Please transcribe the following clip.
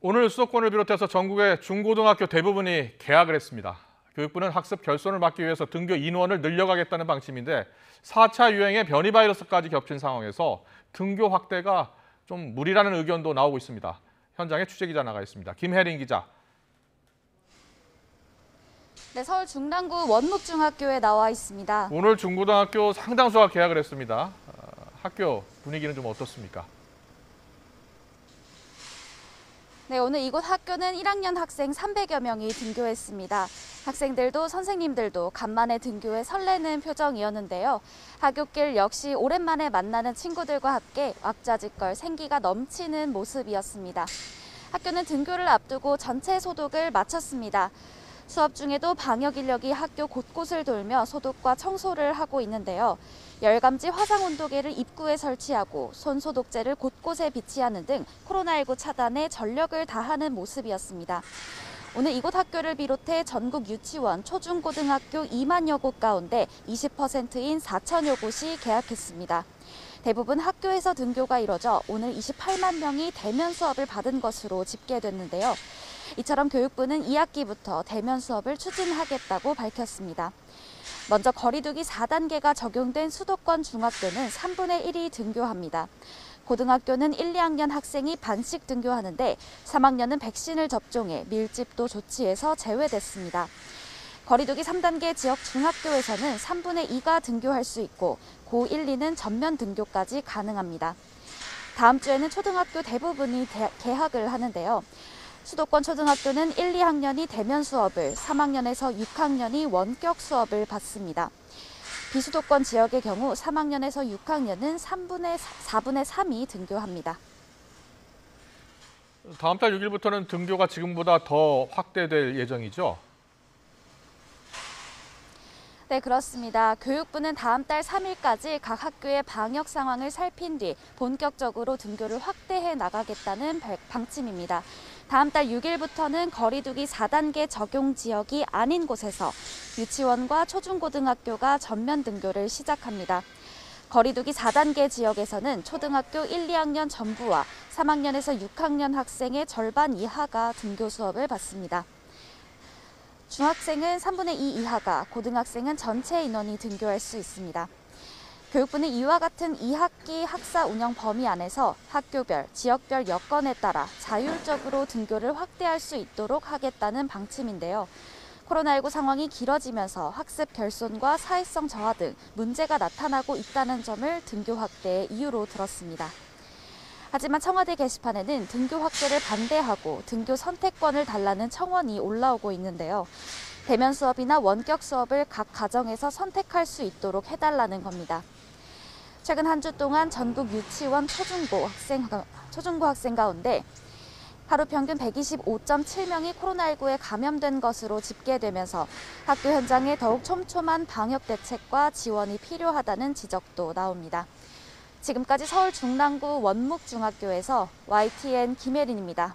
오늘 수도권을 비롯해서 전국의 중고등학교 대부분이 개학을 했습니다. 교육부는 학습 결손을 막기 위해서 등교 인원을 늘려가겠다는 방침인데 4차 유행에 변이 바이러스까지 겹친 상황에서 등교 확대가 좀 무리라는 의견도 나오고 있습니다. 현장에 취재기자 나가 있습니다. 김혜린 기자. 네, 서울 중랑구 원묵중학교에 나와 있습니다. 오늘 중고등학교 상당수가 개학을 했습니다. 학교 분위기는 좀 어떻습니까? 네, 오늘 이곳 학교는 1학년 학생 300여 명이 등교했습니다. 학생들도 선생님들도 간만에 등교에 설레는 표정이었는데요. 하굣길 역시 오랜만에 만나는 친구들과 함께 왁자지껄 생기가 넘치는 모습이었습니다. 학교는 등교를 앞두고 전체 소독을 마쳤습니다. 수업 중에도 방역 인력이 학교 곳곳을 돌며 소독과 청소를 하고 있는데요. 열감지 화상온도계를 입구에 설치하고 손소독제를 곳곳에 비치하는 등 코로나19 차단에 전력을 다하는 모습이었습니다. 오늘 이곳 학교를 비롯해 전국 유치원, 초중고등학교 2만여 곳 가운데 20%인 4천여 곳이 개학했습니다. 대부분 학교에서 등교가 이뤄져 오늘 28만 명이 대면 수업을 받은 것으로 집계됐는데요. 이처럼 교육부는 2학기부터 대면 수업을 추진하겠다고 밝혔습니다. 먼저 거리두기 4단계가 적용된 수도권 중학교는 3분의 1이 등교합니다. 고등학교는 1, 2학년 학생이 반씩 등교하는데 3학년은 백신을 접종해 밀집도 조치에서 제외됐습니다. 거리두기 3단계 지역 중학교에서는 3분의 2가 등교할 수 있고 고 1, 2는 전면 등교까지 가능합니다. 다음 주에는 초등학교 대부분이 개학을 하는데요. 수도권 초등학교는 1, 2학년이 대면 수업을, 3학년에서 6학년이 원격 수업을 받습니다. 비수도권 지역의 경우 3학년에서 6학년은 4분의 3이 등교합니다. 다음 달 6일부터는 등교가 지금보다 더 확대될 예정이죠? 네, 그렇습니다. 교육부는 다음 달 3일까지 각 학교의 방역 상황을 살핀 뒤 본격적으로 등교를 확대해 나가겠다는 방침입니다. 다음 달 6일부터는 거리두기 4단계 적용 지역이 아닌 곳에서 유치원과 초중고등학교가 전면 등교를 시작합니다. 거리두기 4단계 지역에서는 초등학교 1, 2학년 전부와 3학년에서 6학년 학생의 절반 이하가 등교 수업을 받습니다. 중학생은 3분의 2 이하가, 고등학생은 전체 인원이 등교할 수 있습니다. 교육부는 이와 같은 2학기 학사 운영 범위 안에서 학교별, 지역별 여건에 따라 자율적으로 등교를 확대할 수 있도록 하겠다는 방침인데요. 코로나19 상황이 길어지면서 학습 결손과 사회성 저하 등 문제가 나타나고 있다는 점을 등교 확대의 이유로 들었습니다. 하지만 청와대 게시판에는 등교 확대를 반대하고 등교 선택권을 달라는 청원이 올라오고 있는데요. 대면 수업이나 원격 수업을 각 가정에서 선택할 수 있도록 해달라는 겁니다. 최근 한 주 동안 전국 유치원 초중고 학생 가운데 하루 평균 125.7명이 코로나19에 감염된 것으로 집계되면서 학교 현장에 더욱 촘촘한 방역 대책과 지원이 필요하다는 지적도 나옵니다. 지금까지 서울 중랑구 원묵중학교에서 YTN 김혜린입니다.